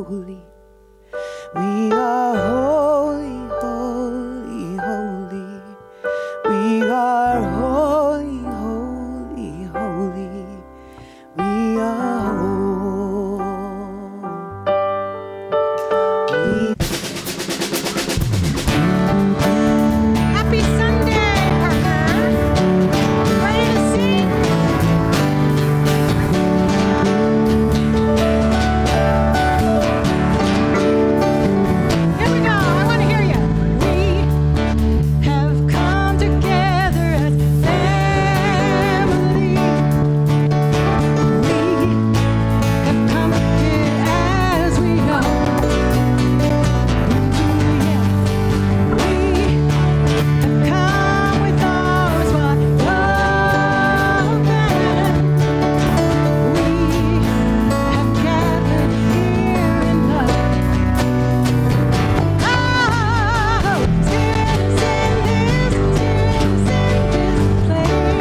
holy. We are holy, holy, holy. We are holy, holy, holy. We are holy. Happy Sunday, Parker. Ready to sing? Here we go. I want to hear you. We have come together as family. We have come here as we are. We come with arms wide open. We have gathered here in love. Oh, Spirit is in this place.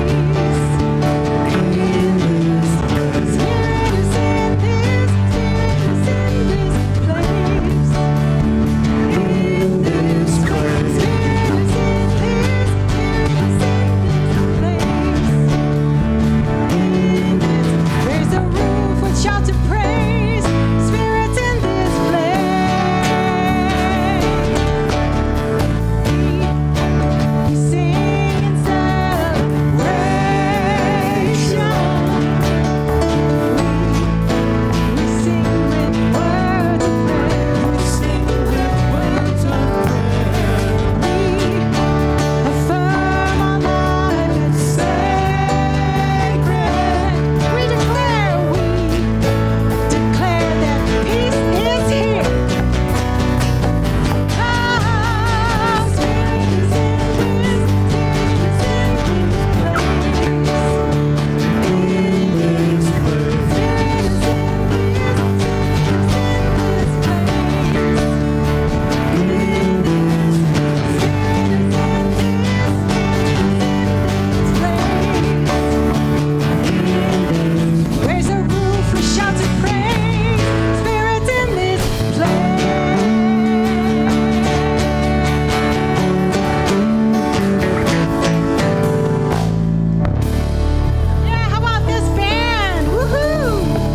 Spirit is in this Raise the roof with shouts of praise. Spirit's in this place. We sing in celebration. We sing with words of praise. We affirm our life as sacred. We declare that peace is here. Oh, Spirit is in this Raise a roof with shouts of praise. Spirit's in this place. Yeah, how about this band? Woohoo!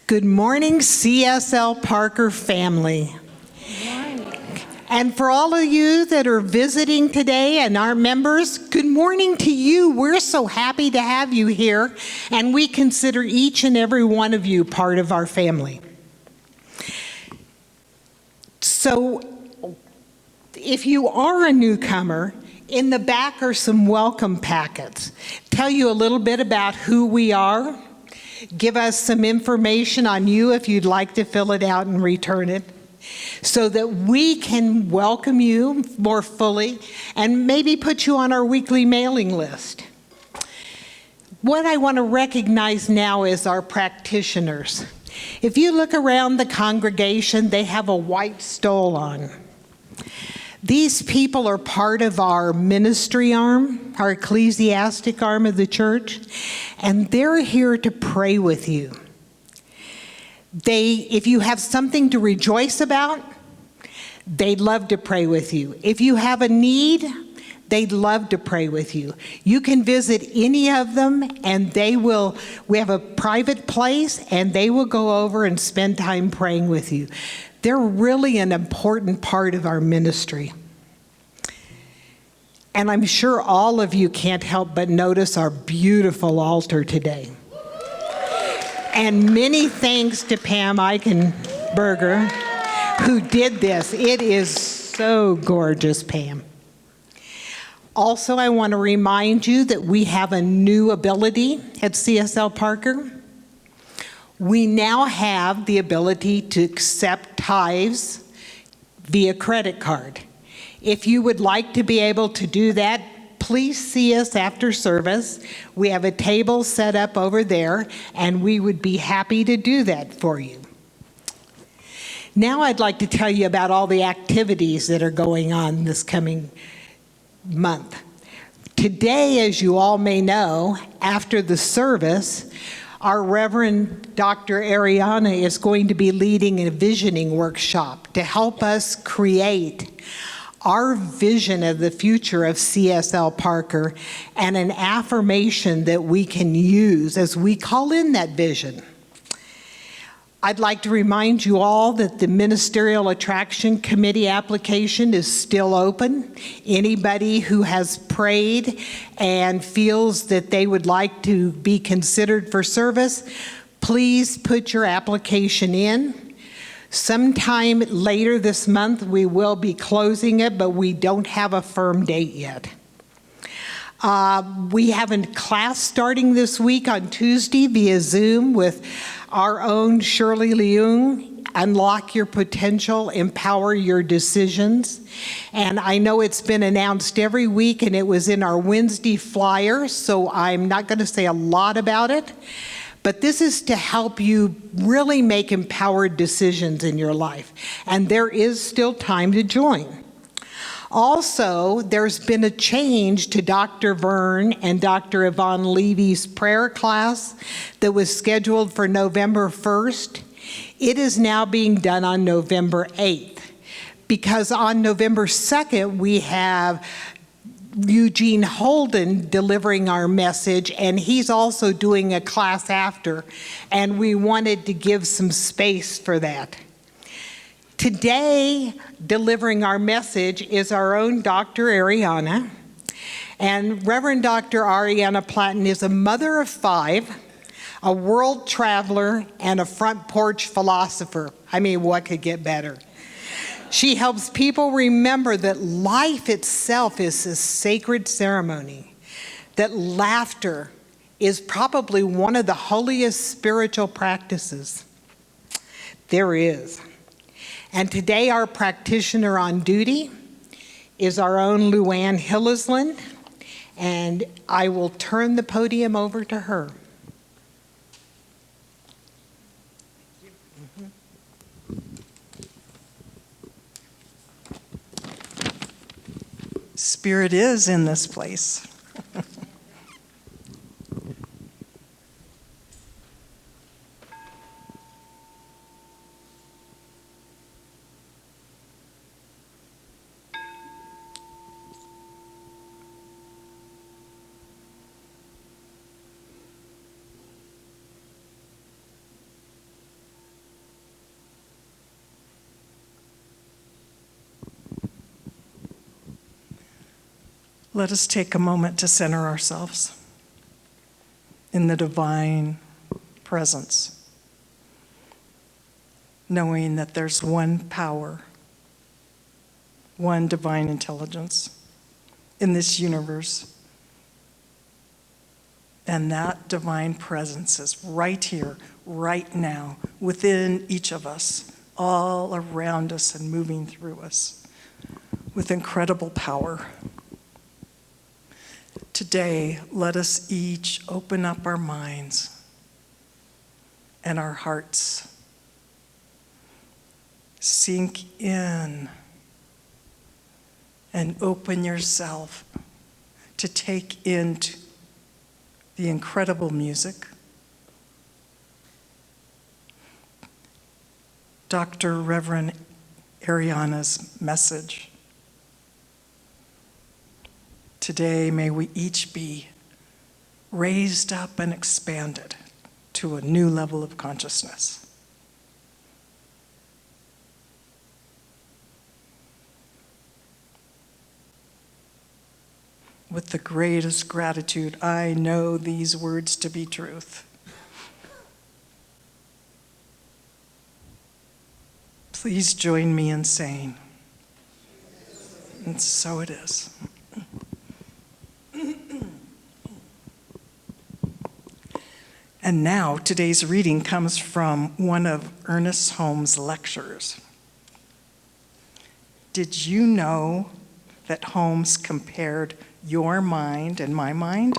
Good morning, CSL Parker family. And for all of you that are visiting today and our members, good morning to you. We're so happy to have you here, and we consider each and every one of you part of our family. So, if you are a newcomer, in the back are some welcome packets. Tell you a little bit about who we are. Give us some information on you if you'd like to fill it out and return it, so that we can welcome you more fully and maybe put you on our weekly mailing list. What I want to recognize now is our practitioners. If you look around the congregation, they have a white stole on. These people are part of our ministry arm, our ecclesiastic arm of the church, and they're here to pray with you. If you have something to rejoice about, they'd love to pray with you. If you have a need, they'd love to pray with you. You can visit any of them, and we have a private place, and they will go over and spend time praying with you. They're really an important part of our ministry. And I'm sure all of you can't help but notice our beautiful altar today. And many thanks to Pam Eichenberger, who did this. It is so gorgeous, Pam. Also, I want to remind you that we have a new ability at CSL Parker. We now have the ability to accept tithes via credit card. If you would like to be able to do that, please see us after service. We have a table set up over there, and we would be happy to do that for you. Now I'd like to tell you about all the activities that are going on this coming month. Today, as you all may know, after the service, our Reverend Dr. Ahriana is going to be leading a visioning workshop to help us create our vision of the future of CSL Parker and an affirmation that we can use as we call in that vision. I'd like to remind you all that the Ministerial Attraction Committee application is still open. Anybody who has prayed and feels that they would like to be considered for service, please put your application in. Sometime later this month, we will be closing it, but we don't have a firm date yet. We have a class starting this week on Tuesday via Zoom with our own Shirley Leung, Unlock Your Potential, Empower Your Decisions. And I know it's been announced every week, and it was in our Wednesday flyer, so I'm not going to say a lot about it. But this is to help you really make empowered decisions in your life. And there is still time to join. Also, there's been a change to Dr. Vern and Dr. Yvonne Levy's prayer class that was scheduled for November 1st. It is now being done on November 8th, because on November 2nd, we have Eugene Holden delivering our message, and he's also doing a class after, and we wanted to give some space for that. Today, delivering our message is our own Dr. Ahriana, and Reverend Dr. Ahriana Platten is a mother of 5, a world traveler, and a front porch philosopher. I mean, what could get better? She helps people remember that life itself is a sacred ceremony, that laughter is probably one of the holiest spiritual practices there is. And today our practitioner on duty is our own Luann Hillesland, and I will turn the podium over to her. Spirit is in this place. Let us take a moment to center ourselves in the divine presence, knowing that there's one power, one divine intelligence in this universe, and that divine presence is right here, right now, within each of us, all around us and moving through us with incredible power. Today, let us each open up our minds and our hearts. Sink in and open yourself to take in the incredible music. Dr. Reverend Ahriana's message. Today, may we each be raised up and expanded to a new level of consciousness. With the greatest gratitude, I know these words to be truth. Please join me in saying, and so it is. And now, today's reading comes from one of Ernest Holmes' lectures. Did you know that Holmes compared your mind and my mind?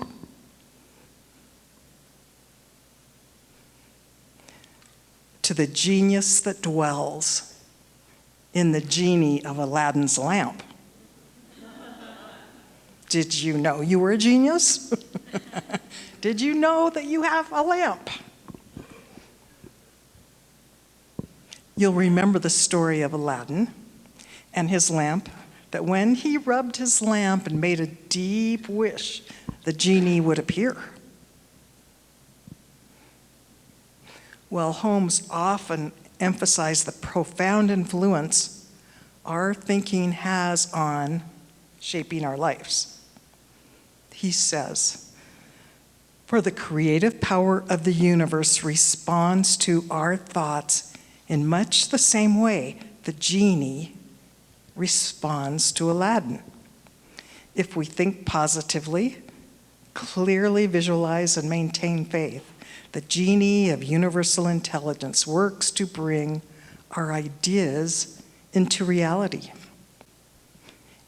To the genius that dwells in the genie of Aladdin's lamp. Did you know you were a genius? Did you know that you have a lamp? You'll remember the story of Aladdin and his lamp, that when he rubbed his lamp and made a deep wish, the genie would appear. Well, Holmes often emphasized the profound influence our thinking has on shaping our lives. He says, "For the creative power of the universe responds to our thoughts in much the same way the genie responds to Aladdin. If we think positively, clearly visualize and maintain faith, the genie of universal intelligence works to bring our ideas into reality."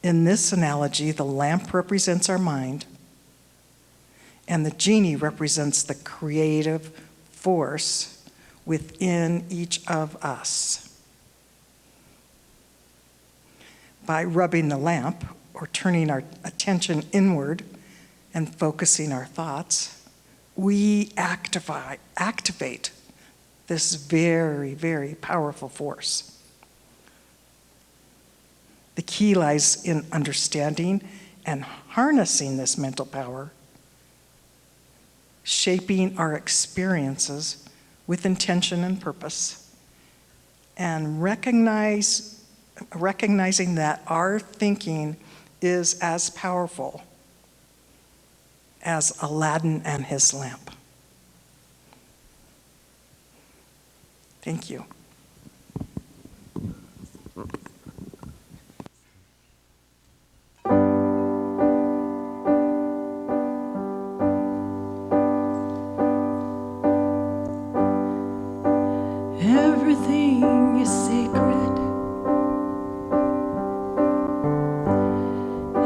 In this analogy, the lamp represents our mind, and the genie represents the creative force within each of us. By rubbing the lamp, or turning our attention inward and focusing our thoughts, we activate this very, very powerful force. The key lies in understanding and harnessing this mental power, shaping our experiences with intention and purpose, and recognizing that our thinking is as powerful as Aladdin and his lamp. Thank you. Everything is sacred.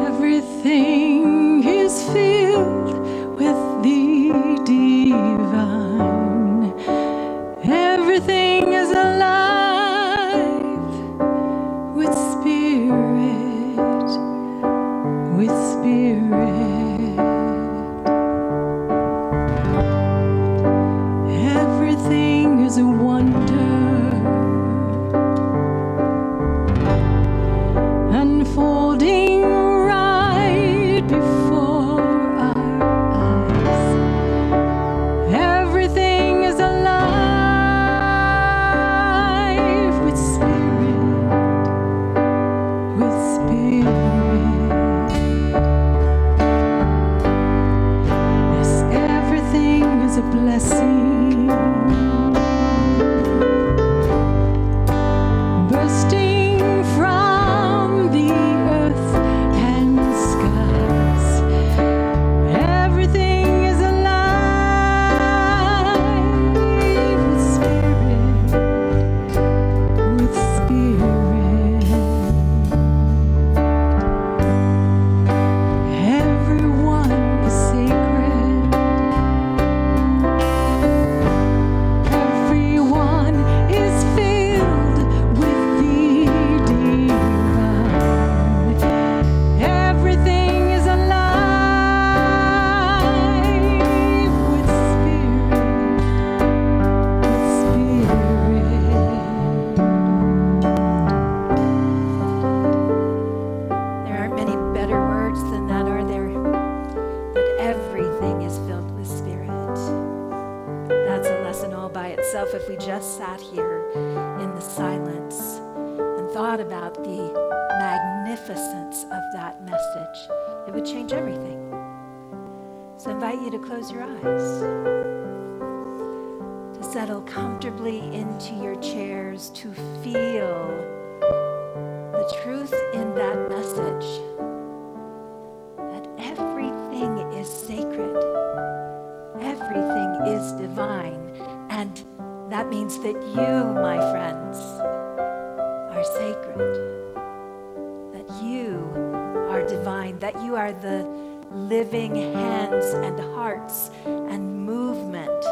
Everything is filled with the divine. Everything is alive with spirit, with spirit. Everything is a wonder, unfolding right before our eyes. Everything is alive with spirit, with spirit. Yes, everything is a blessing, bursting from the earth and skies. Everything is alive with spirit, with spirit. Everyone is sacred. Everyone is filled with the divine. Everything is alive with spirit, with spirit. There aren't many better words than that, are there? That everything is filled with spirit. That's a lesson all by itself. If we just sat here in the silence and thought about the magnificence of that message, it would change everything. So I invite you to close your eyes, to settle comfortably into your chairs, to feel the truth in that message, that everything is sacred, everything is divine, and that means that you, my friends, are sacred, that you are divine, that you are the living hands and hearts and movement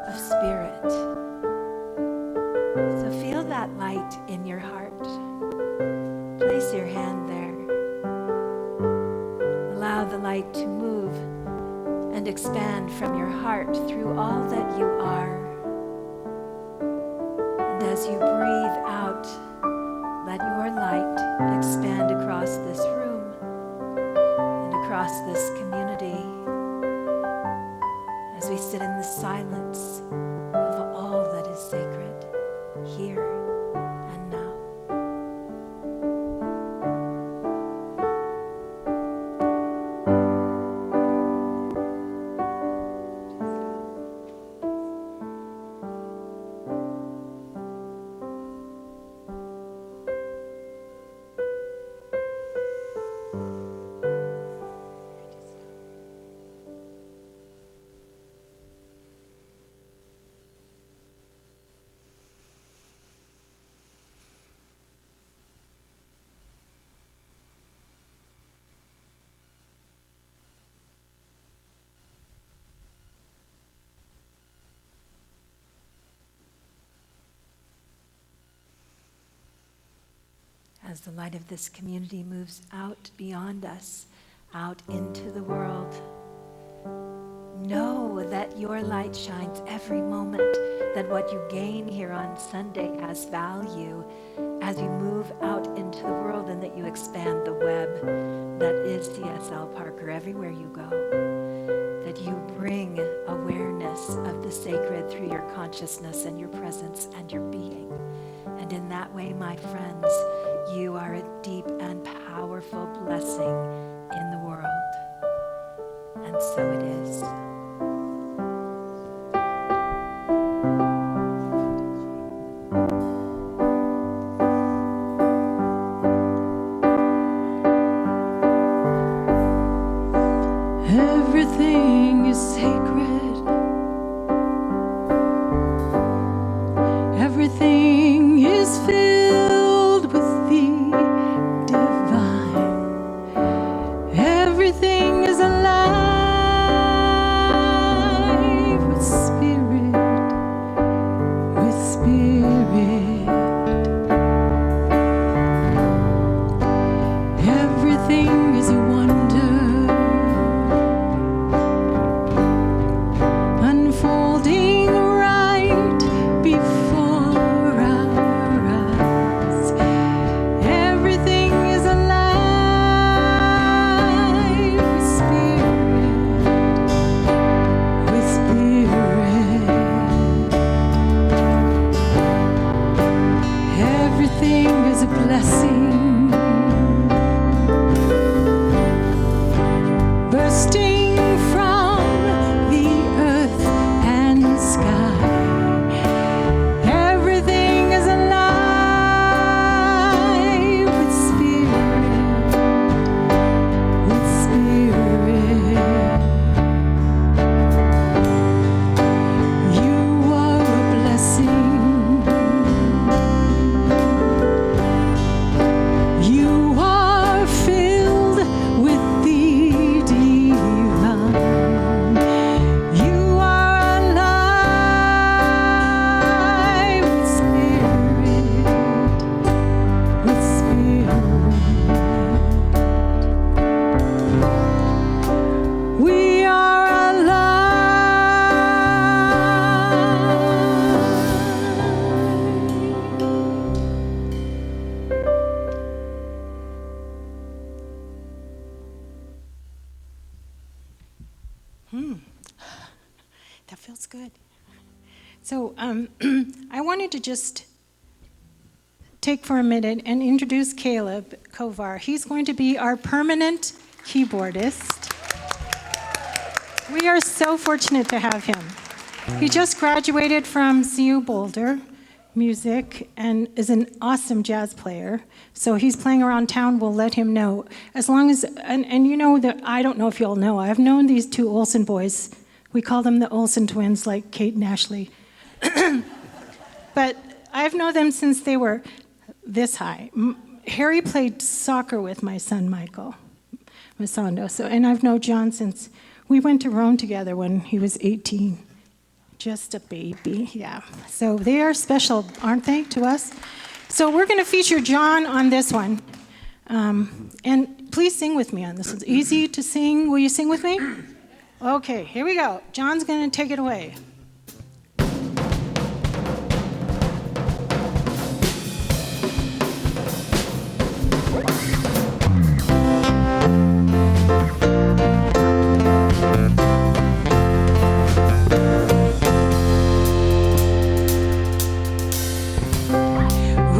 of spirit. So feel that light in your heart. Place your hand there. Allow light to move and expand from your heart through all that you are. And as you breathe out, let your light expand across this room and across this community as we sit in the silence of all that is sacred here and now. As the light of this community moves out beyond us, out into the world, know that your light shines every moment, that what you gain here on Sunday has value as you move out into the world, and that you expand the web that is CSL Parker everywhere you go, that you bring awareness of the sacred through your consciousness and your presence and your being. And in that way, my friends, you are a deep and powerful blessing in the world. And so it is. Everything is sacred. Everything is filled with the divine. Everything is alive with spirit, with spirit. Everything is a wonder, unfolding right before our eyes. Everything is alive with spirit, with spirit. Everything is a blessing, bursting from the earth and sky. Everything is alive with spirit, with spirit. You are a blessing. You are filled with the divine. You are alive with spirit, with spirit. We are That feels good. So I wanted to just take for a minute and introduce Caleb Kovar. He's going to be our permanent keyboardist. We are so fortunate to have him. He just graduated from CU Boulder Music and is an awesome jazz player. So he's playing around town, we'll let him know. As long as, and you know that, I don't know if you all know, I've known these two Olsen boys. We call them the Olsen twins, like Kate and Ashley. But I've known them since they were this high. Harry played soccer with my son, Michael Masondo. And I've known John since we went to Rome together when he was 18. Just a baby, yeah. So they are special, aren't they, to us? So we're going to feature John on this one. And please sing with me on this. It's easy to sing. Will you sing with me? Okay, here we go. John's going to take it away.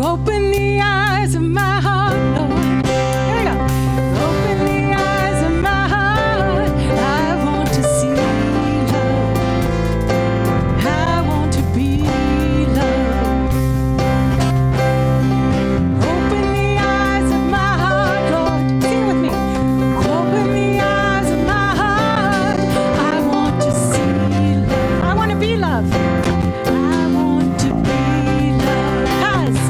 Open the eyes of my heart, Lord. Here we go. Open the eyes of my heart. I want to see love. I want to be loved. Open the eyes of my heart, Lord. Sing with me. Open the eyes of my heart. I want to see love. I want to be loved. I want to be loved. 'Cause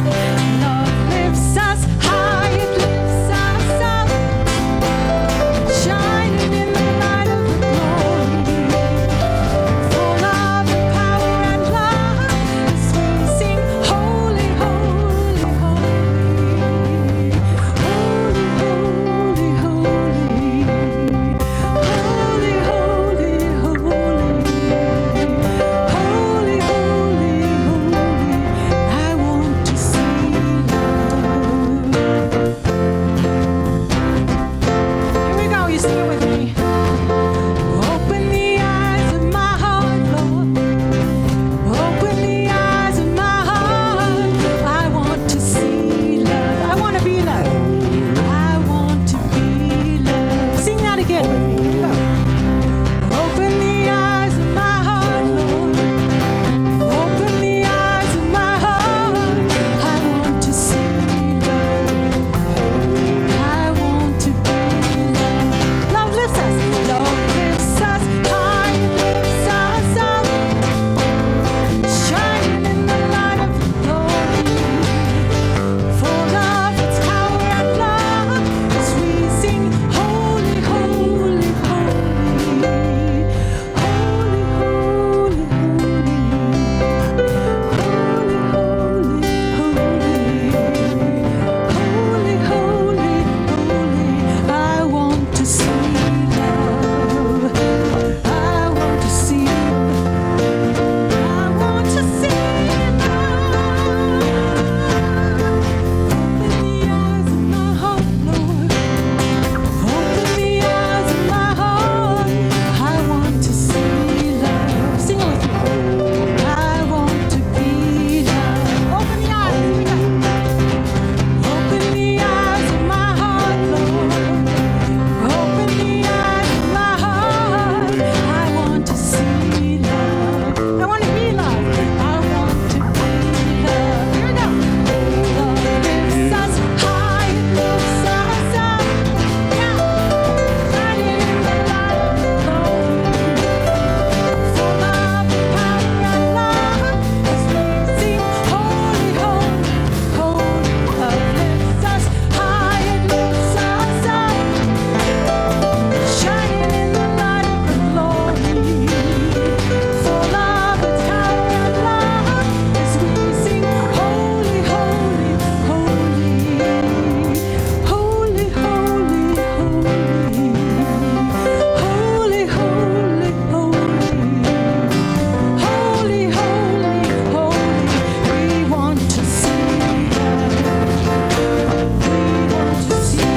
love lifts us high, it lifts us up, shining in the light of the glory, full of the power and love, as we sing, holy, holy, holy, holy, holy, holy, holy, holy, holy, holy, holy. I want to see love. Here we go, you sing it with me. Open the eyes of my heart, Lord. Open the eyes of my heart. I want to see love. I want to be loved. I want to be loved. Sing that again with me. Go. Open the eyes of my heart, Lord. Open the eyes of my heart. I want to see love. I want to be loved. Love lifts us. Love lifts us high, lifts us up, shining in the light of the glory, full of its power and love, as we sing, holy, holy, holy, holy, holy, holy, holy, holy. I want to see love. I want to see. I want to see love. Open the eyes of my heart, Lord. Open the eyes of my heart. I want to see love. Sing it with me. I want to be loved. Open the eyes. Here we go. Open the eyes of my heart, Lord. Open the eyes of my heart. I want to see love. I want to be loved. I want to be loved. Here we go. Love lifts us high, lifts us up. Yeah. Shining in the light of the glory, full of the power and love, as we sing, holy, holy, holy. Love lifts us high, it lifts us up, shining in the light of the glory, full of its power and love, as we sing, holy, holy, holy, holy, holy, holy, holy, holy, holy, holy, holy. We want to see love. We want to see.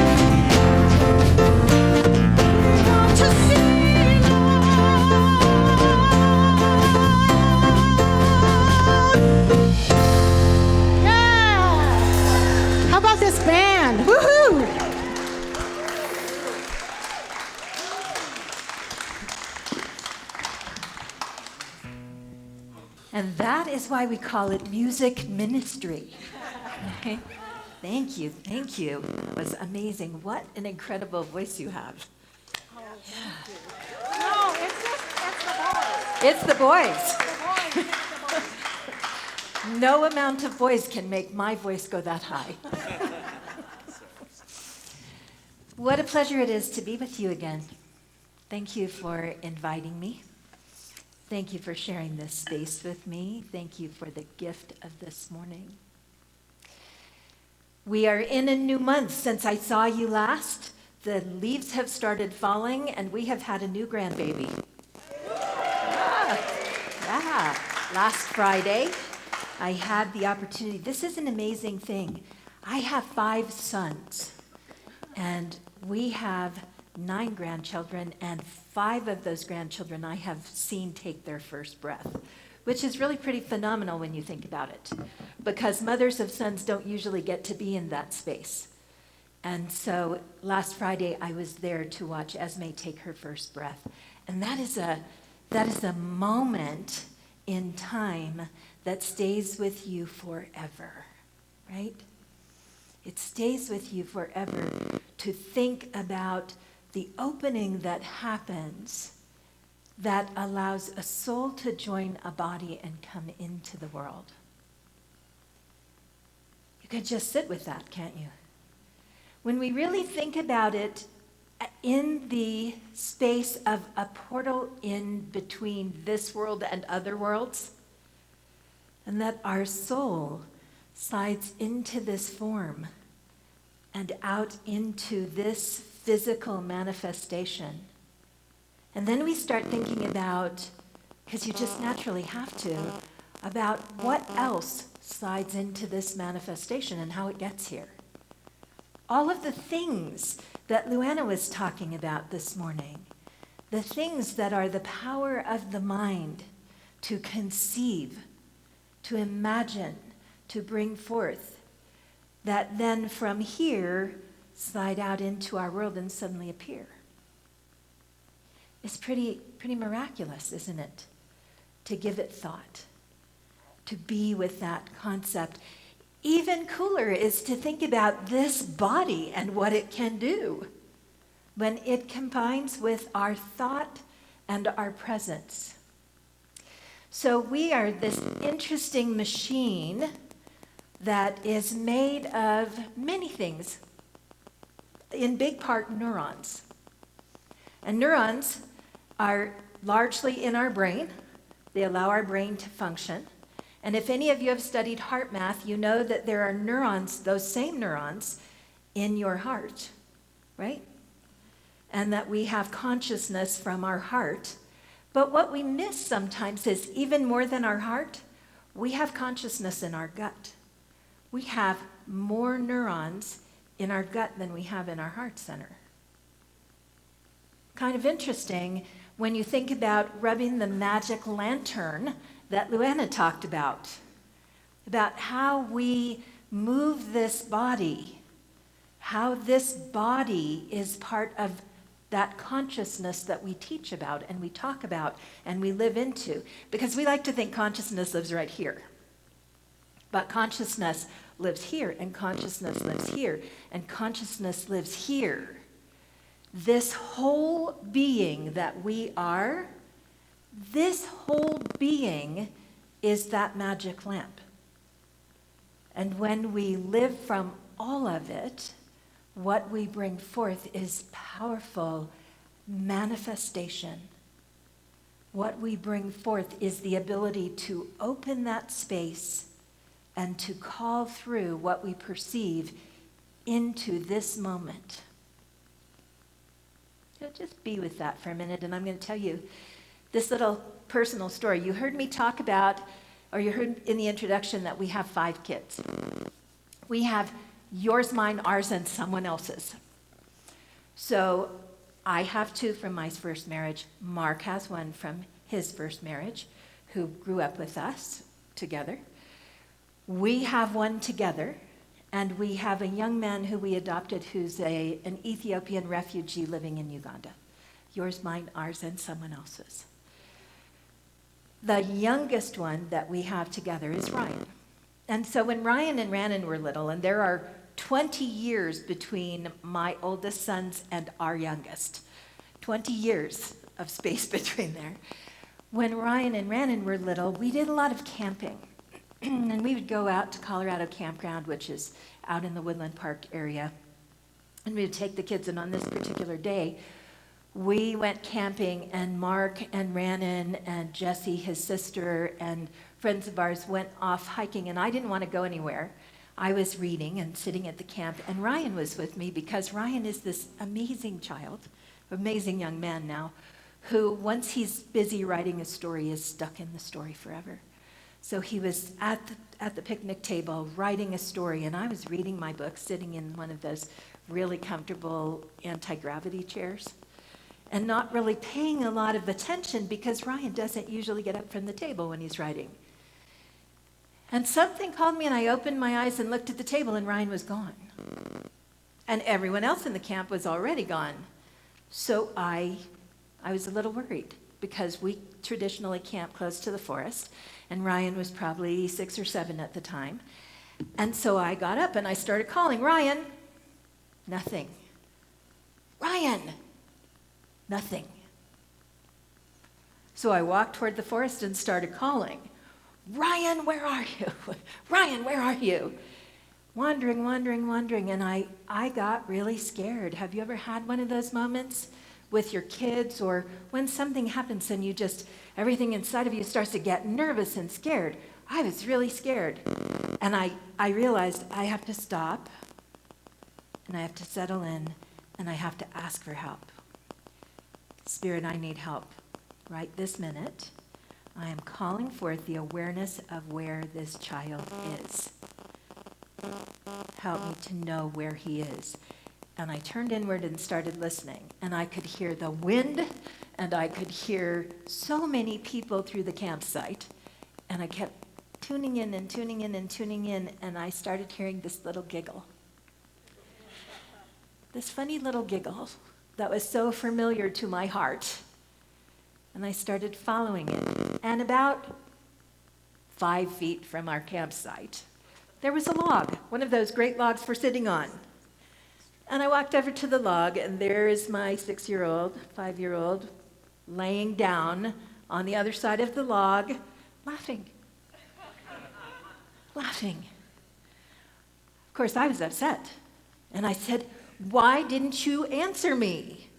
We want to see love. Yeah! How about this band? Woohoo! And that is why we call it music ministry. Okay? Thank you, thank you. It was amazing. What an incredible voice you have. No, it's the voice. It's the voice. No amount of voice can make my voice go that high. What a pleasure it is to be with you again. Thank you for inviting me. Thank you for sharing this space with me. Thank you for the gift of this morning. We are in a new month since I saw you last. the leaves have started falling, and we have had a new grandbaby. Yeah. Last Friday, I had the opportunity. This is an amazing thing. I have 5 sons, and we have 9 grandchildren, and 5 of those grandchildren I have seen take their first breath, which is really pretty phenomenal when you think about it, because mothers of sons don't usually get to be in that space. And so last Friday, I was there to watch Esme take her first breath. And that is a moment in time that stays with you forever, right? It stays with you forever to think about the opening that happens that allows a soul to join a body and come into the world. You could just sit with that, can't you? When we really think about it in the space of a portal in between this world and other worlds, and that our soul slides into this form and out into this physical manifestation. And then we start thinking about, because you just naturally have to, about what else slides into this manifestation and how it gets here. All of the things that Luana was talking about this morning, the things that are the power of the mind to conceive, to imagine, to bring forth, that then from here slide out into our world and suddenly appear. It's pretty miraculous, isn't it? To give it thought, to be with that concept. Even cooler is to think about this body and what it can do when it combines with our thought and our presence. So we are this interesting machine that is made of many things, in big part neurons. And neurons are largely in our brain. They allow our brain to function. And if any of you have studied heart math, you know that there are neurons, those same neurons, in your heart, right? And that we have consciousness from our heart. But what we miss sometimes is, even more than our heart, we have consciousness in our gut. We have more neurons in our gut than we have in our heart center. Kind of interesting when you think about rubbing the magic lantern that Luana talked about how we move this body, how this body is part of that consciousness that we teach about and we talk about and we live into. Because we like to think consciousness lives right here. But consciousness lives here, and consciousness lives here, and consciousness lives here. This whole being that we are, this whole being is that magic lamp. And when we live from all of it, what we bring forth is powerful manifestation. What we bring forth is the ability to open that space and to call through what we perceive into this moment. So just be with that for a minute, and I'm going to tell you this little personal story. You heard me talk about, or you heard in the introduction, that we have 5 kids. We have yours, mine, ours, and someone else's. So I have 2 from my first marriage. Mark has 1 from his first marriage, who grew up with us together. We have 1 together, and we have a young man who we adopted who's an Ethiopian refugee living in Uganda. Yours, mine, ours, and someone else's. The youngest one that we have together is Ryan. And so when Ryan and Rhiannon were little, and there are 20 years between my oldest sons and our youngest, 20 years of space between there. When Ryan and Rhiannon were little, we did a lot of camping. And we would go out to Colorado Campground, which is out in the Woodland Park area. And we would take the kids, and on this particular day, we went camping, and Mark and Rhiannon and Jesse, his sister, and friends of ours went off hiking, and I didn't want to go anywhere. I was reading and sitting at the camp, and Ryan was with me because Ryan is this amazing child, amazing young man now, who once he's busy writing a story is stuck in the story forever. So he was at the picnic table writing a story, and I was reading my book sitting in one of those really comfortable anti-gravity chairs and not really paying a lot of attention because Ryan doesn't usually get up from the table when he's writing. And something called me, and I opened my eyes and looked at the table, and Ryan was gone. And everyone else in the camp was already gone. So I was a little worried because we traditionally camp close to the forest, and Ryan was probably 6 or 7 at the time. And so I got up and I started calling, Ryan. Nothing. Ryan. Nothing. So I walked toward the forest and started calling, Ryan, where are you? Ryan, where are you? Wandering, and I got really scared. Have you ever had one of those moments with your kids, or when something happens and you just, everything inside of you starts to get nervous and scared? I was really scared. And I realized I have to stop, and I have to settle in, and I have to ask for help. Spirit, I need help right this minute. I am calling forth the awareness of where this child is. Help me to know where he is. And I turned inward and started listening. And I could hear the wind, and I could hear so many people through the campsite. And I kept tuning in and tuning in and tuning in, and I started hearing this little giggle. This funny little giggle that was so familiar to my heart. And I started following it. And about 5 feet from our campsite, there was a log, one of those great logs for sitting on. And I walked over to the log, and there is my 6-year-old, 5-year-old, laying down on the other side of the log, laughing. Laughing. Of course, I was upset. And I said, why didn't you answer me?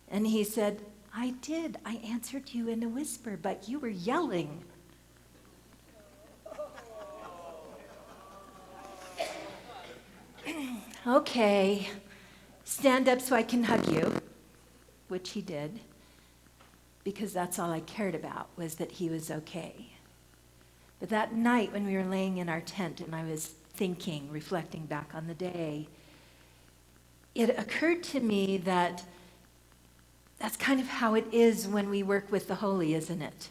And he said, I did. I answered you in a whisper, but you were yelling. Okay, stand up so I can hug you, which he did, because that's all I cared about, was that he was okay. But that night when we were laying in our tent and I was thinking, reflecting back on the day, it occurred to me that that's kind of how it is when we work with the Holy, isn't it?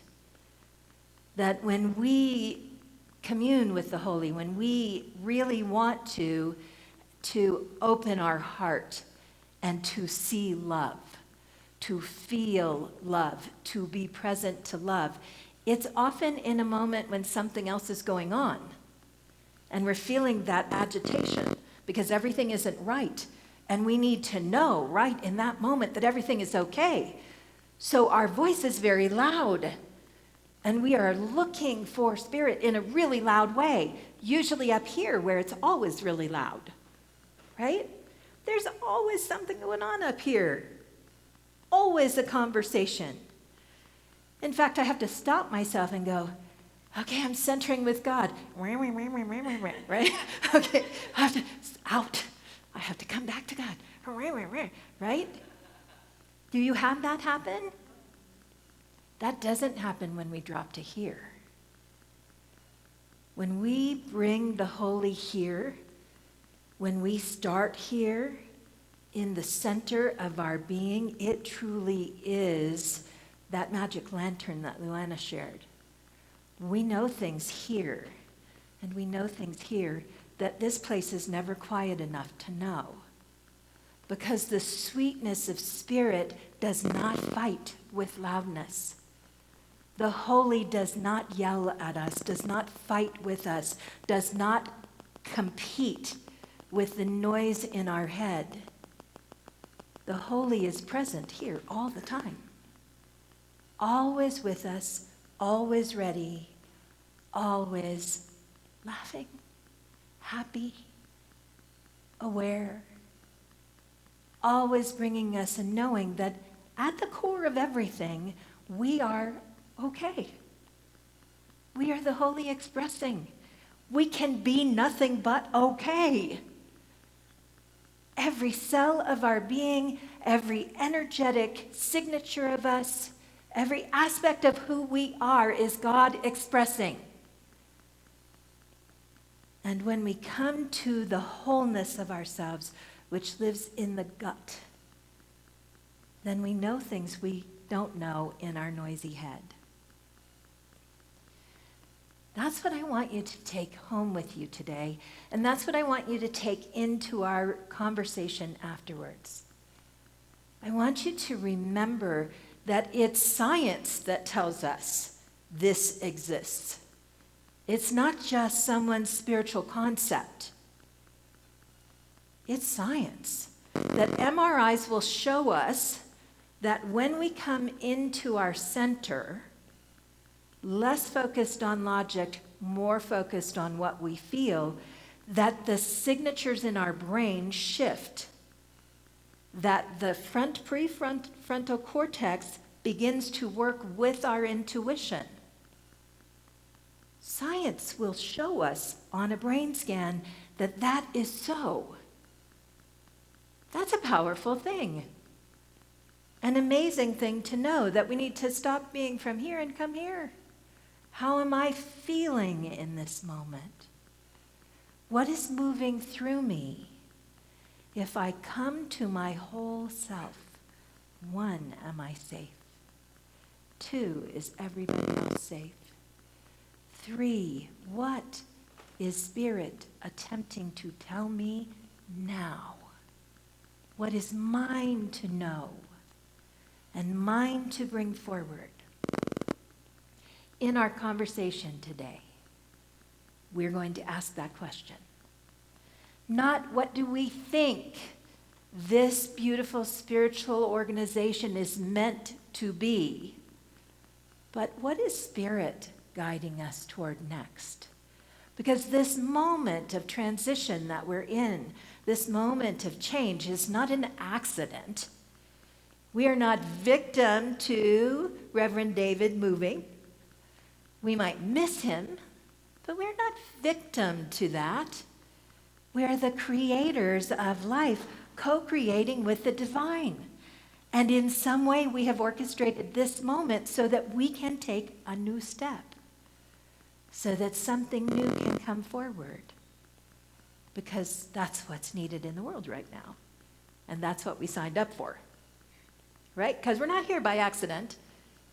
That when we commune with the Holy, when we really want to open our heart and to see love, to feel love, to be present to love, it's often in a moment when something else is going on and we're feeling that agitation because everything isn't right. And we need to know right in that moment that everything is okay. So our voice is very loud. And we are looking for Spirit in a really loud way, usually up here where it's always really loud, right? There's always something going on up here. Always a conversation. In fact, I have to stop myself and go, okay, I'm centering with God. Right? Okay, I have to, out. I have to come back to God, right? Do you have that happen? That doesn't happen when we drop to here. When we bring the Holy here, when we start here in the center of our being, it truly is that magic lantern that Luana shared. We know things here, and we know things here that this place is never quiet enough to know. Because the sweetness of Spirit does not fight with loudness. The Holy does not yell at us, does not fight with us, does not compete with the noise in our head. The Holy is present here all the time. Always with us, always ready, always laughing, happy, aware, always bringing us and knowing that at the core of everything, we are okay. We are the Holy expressing. we can be nothing but okay. Every cell of our being, every energetic signature of us, every aspect of who we are is God expressing. And when we come to the wholeness of ourselves, which lives in the gut, then we know things we don't know in our noisy head. That's what I want you to take home with you today, and that's what I want you to take into our conversation afterwards. I want you to remember that it's science that tells us this exists. It's not just someone's spiritual concept. It's science. That MRIs will show us that when we come into our center, less focused on logic, more focused on what we feel, that the signatures in our brain shift, that the prefrontal cortex begins to work with our intuition. Science will show us on a brain scan that that is so. That's a powerful thing. An amazing thing to know, that we need to stop being from here and come here. How am I feeling in this moment? What is moving through me? If I come to my whole self, 1, am I safe? 2, is everybody else safe? 3, what is Spirit attempting to tell me now? What is mine to know and mine to bring forward? In our conversation today, we're going to ask that question. Not what do we think this beautiful spiritual organization is meant to be, but what is Spirit guiding us toward next? Because this moment of transition that we're in, this moment of change, is not an accident. We are not victim to Reverend David moving. We might miss him, but we're not victim to that. We are the creators of life, co-creating with the divine. And in some way, we have orchestrated this moment so that we can take a new step, so that something new can come forward. Because that's what's needed in the world right now. And that's what we signed up for. Right? Because we're not here by accident.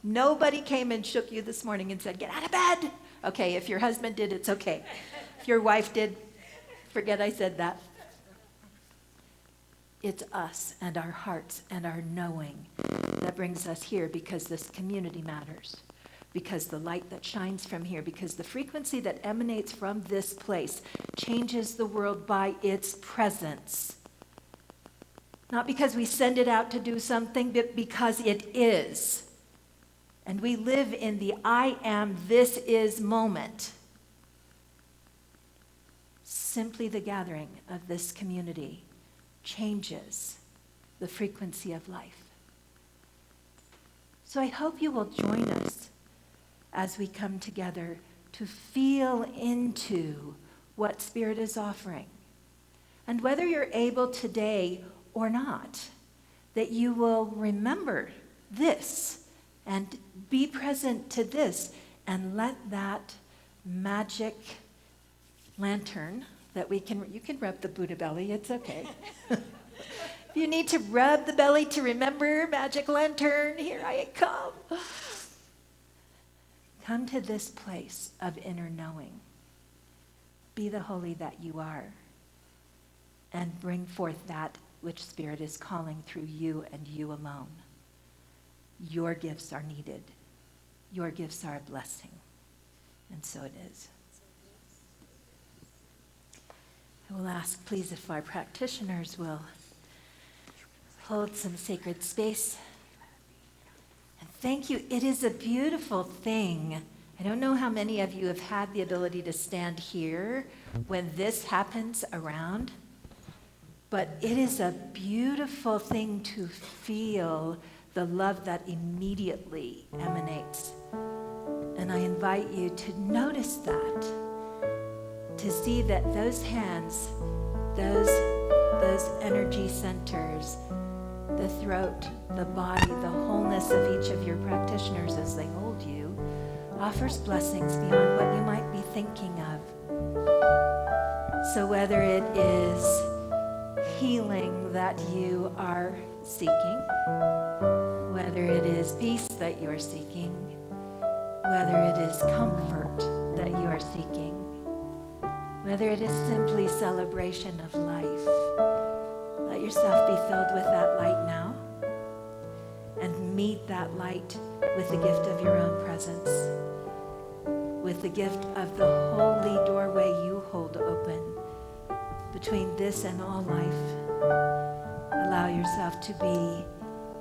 Nobody came and shook you this morning and said, get out of bed. Okay, if your husband did, it's okay. If your wife did, forget I said that. It's us and our hearts and our knowing that brings us here, because this community matters, because the light that shines from here, because the frequency that emanates from this place changes the world by its presence. Not because we send it out to do something, but because it is. And we live in the I am, this is moment. Simply the gathering of this community changes the frequency of life. So I hope you will join us as we come together to feel into what Spirit is offering. And whether you're able today or not, that you will remember this and be present to this, and let that magic lantern that you can rub the Buddha belly, it's okay. If you need to rub the belly to remember, magic lantern, here I come. Come to this place of inner knowing. Be the holy that you are, and bring forth that which Spirit is calling through you and you alone. Your gifts are needed. Your gifts are a blessing. And so it is. I will ask, please, if our practitioners will hold some sacred space. And thank you. It is a beautiful thing. I don't know how many of you have had the ability to stand here when this happens around, but it is a beautiful thing to feel the love that immediately emanates. And I invite you to notice that. to see that those hands, those energy centers, the throat, the body, the wholeness of each of your practitioners as they hold you, offers blessings beyond what you might be thinking of. So whether it is healing that you are seeking, whether it is peace that you are seeking, whether it is comfort that you are seeking, whether it is simply celebration of life, let yourself be filled with that light now and meet that light with the gift of your own presence, with the gift of the holy doorway you hold open between this and all life. Allow yourself to be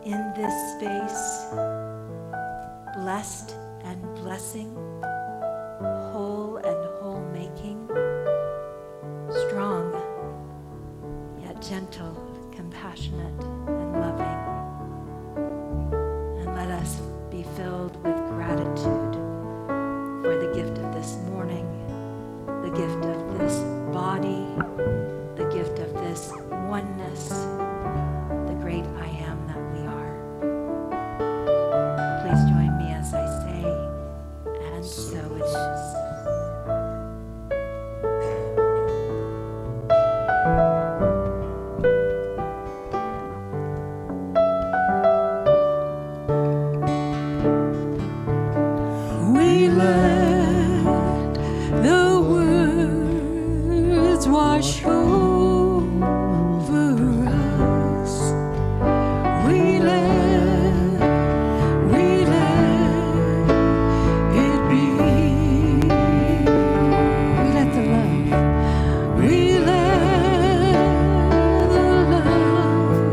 in this space, blessed and blessing, whole and whole making, strong, yet gentle, compassionate, and loving. And let us be filled with gratitude for the gift of this morning, the gift of this body, the gift of this oneness, the great I am that we are. Please join me as I say, and so it is. We let the words wash over us. We let it be. We let the love. We let the love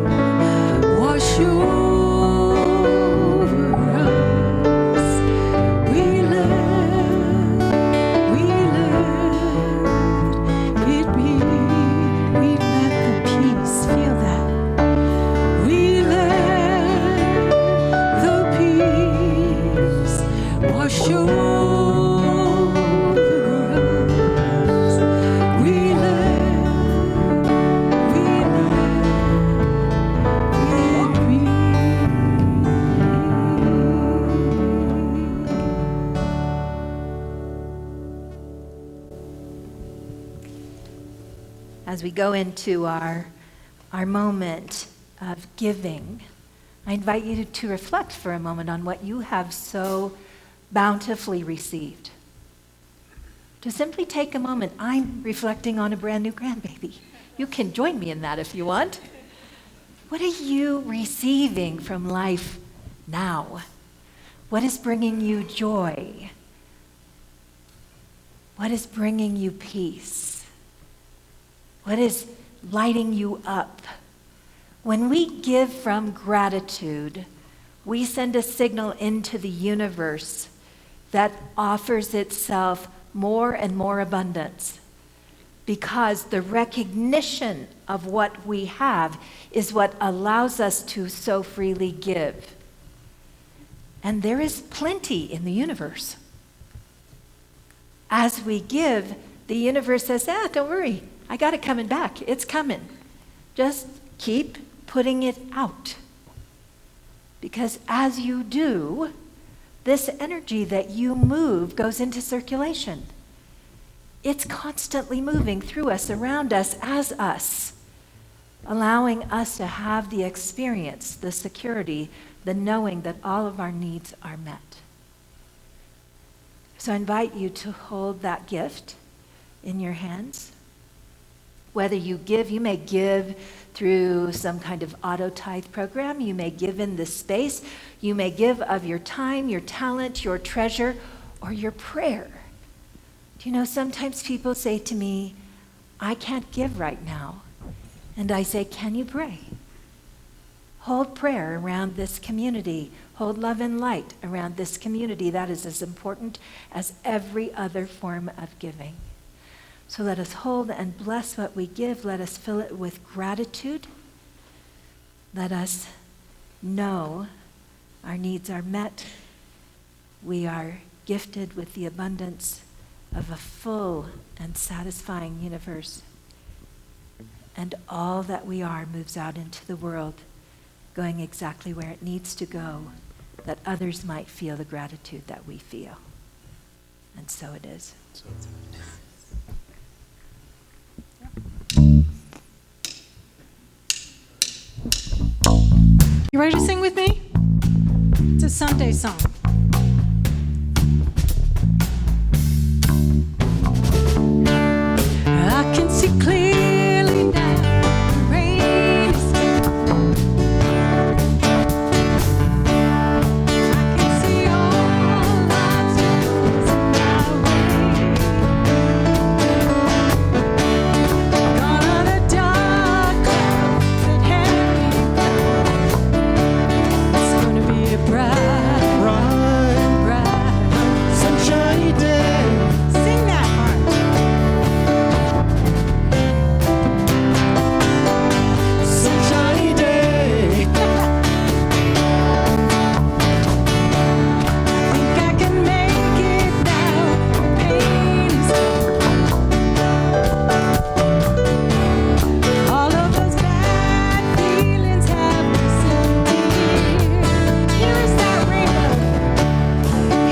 wash over us. We let it be. We let the peace, feel that. We let the peace wash over us. We let it be. As we go into our moment of giving, I invite you to reflect for a moment on what you have so bountifully received. To simply take a moment. I'm reflecting on a brand new grandbaby. You can join me in that if you want. What are you receiving from life now? What is bringing you joy? What is bringing you peace? What is lighting you up? When we give from gratitude, we send a signal into the universe that offers itself more and more abundance, because the recognition of what we have is what allows us to so freely give. And there is plenty in the universe. As we give, the universe says, don't worry, I got it coming back. It's coming. Just keep putting it out. Because as you do, this energy that you move goes into circulation. It's constantly moving through us, around us, as us, allowing us to have the experience, the security, the knowing that all of our needs are met. So I invite you to hold that gift in your hands. Whether you give, you may give through some kind of auto tithe program. You may give in this space. You may give of your time, your talent, your treasure, or your prayer. Do you know, sometimes people say to me, I can't give right now. And I say, can you pray? Hold prayer around this community. Hold love and light around this community. That is as important as every other form of giving. So let us hold and bless what we give. Let us fill it with gratitude. Let us know our needs are met. We are gifted with the abundance of a full and satisfying universe. And all that we are moves out into the world, going exactly where it needs to go, that others might feel the gratitude that we feel. And so it is. You ready to sing with me? It's a Sunday song. I can see clearly now the rain is gone. I can see all obstacles in my way. Gone are the dark clouds that had me bound. It's gonna be a bright, bright, sunshiny day. sing that part. Sunshiny day. Think I can make it now. Pain is gone. All of those bad feelings have disappeared. Here is that rainbow.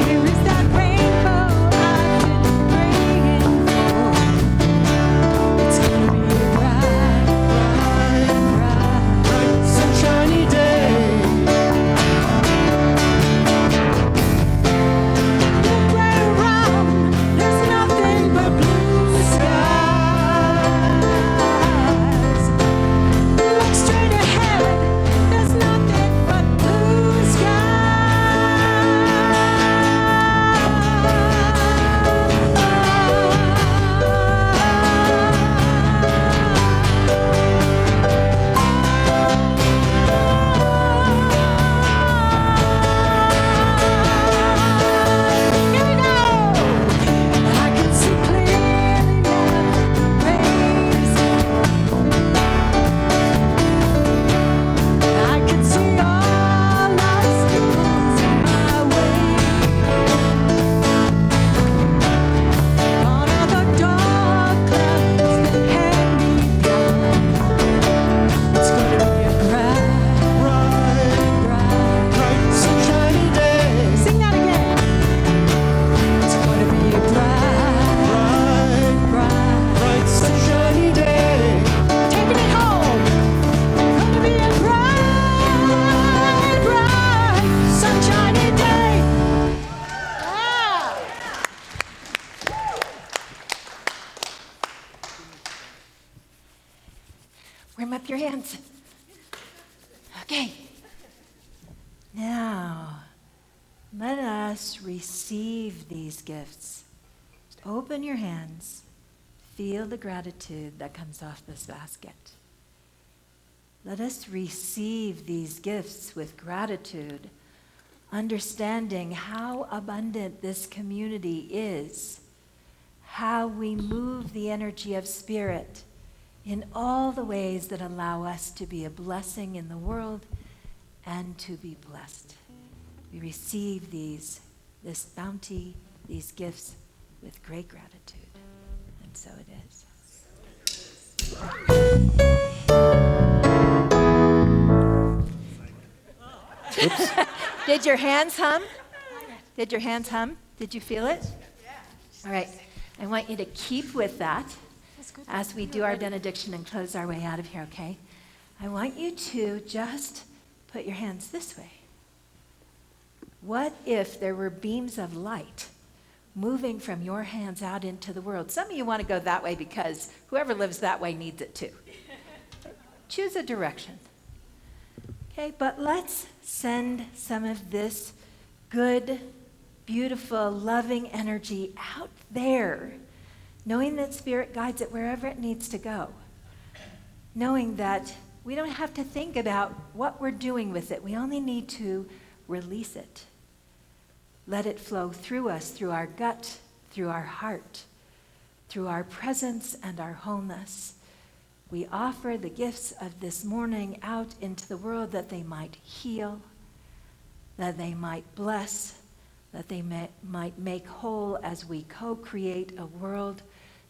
Here is that rainbow I've been praying for. It's gonna be a bright, bright, bright. Sunshiny day. Look right around, there's nothing but blue skies. Look straight ahead, there's nothing but blue skies. Here we go. I can see clearly now the rain is gone. I can see all obstacles in my way. Gone are the dark clouds that had me bound. It's gonna be a bright, bright, Sunshiny day. sing that again. It's gonna be a bright, bright, Sunshiny day. taking it home. Gonna be a bright, bright, sunshiny day. Warm up your hands. Okay. Now, let us receive these gifts. Open your hands. Feel the gratitude that comes off this basket. Let us receive these gifts with gratitude, understanding how abundant this community is, how we move the energy of spirit in all the ways that allow us to be a blessing in the world and to be blessed. We receive this bounty, these gifts with great gratitude. And so it is. Did your hands hum? Did your hands hum? Did you feel it? All right. I want you to keep with that as we do our benediction and close our way out of here, okay? I want you to just put your hands this way. What if there were beams of light moving from your hands out into the world? Some of you want to go that way because whoever lives that way needs it too. Choose a direction. Okay, but let's send some of this good, beautiful, loving energy out there, knowing that Spirit guides it wherever it needs to go, knowing that we don't have to think about what we're doing with it. We only need to release it. Let it flow through us, through our gut, through our heart, through our presence and our wholeness. We offer the gifts of this morning out into the world that they might heal, that they might bless, that they might make whole as we co-create a world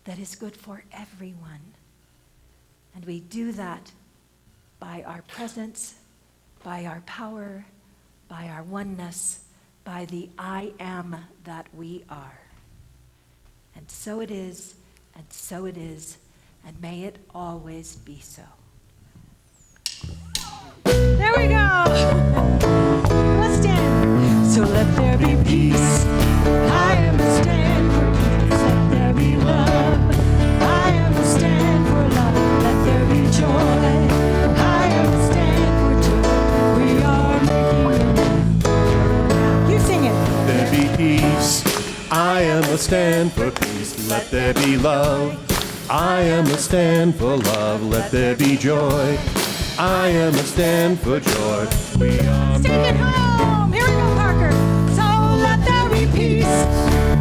that is good for everyone. And we do that by our presence, by our power, by our oneness, by the I am that we are. And so it is, and so it is, and may it always be so. There we go. Let's stand. So let there be peace. I am a stand for peace. Let there be love. I am a stand for love. Let there be joy. I am a stand for joy. We are making a You sing it. Let there be peace. I am a stand for peace. Let there be love. I am a stand for love. Let there be joy. I am a stand for joy. We are Take it home. Here we go, Parker. So let there be peace.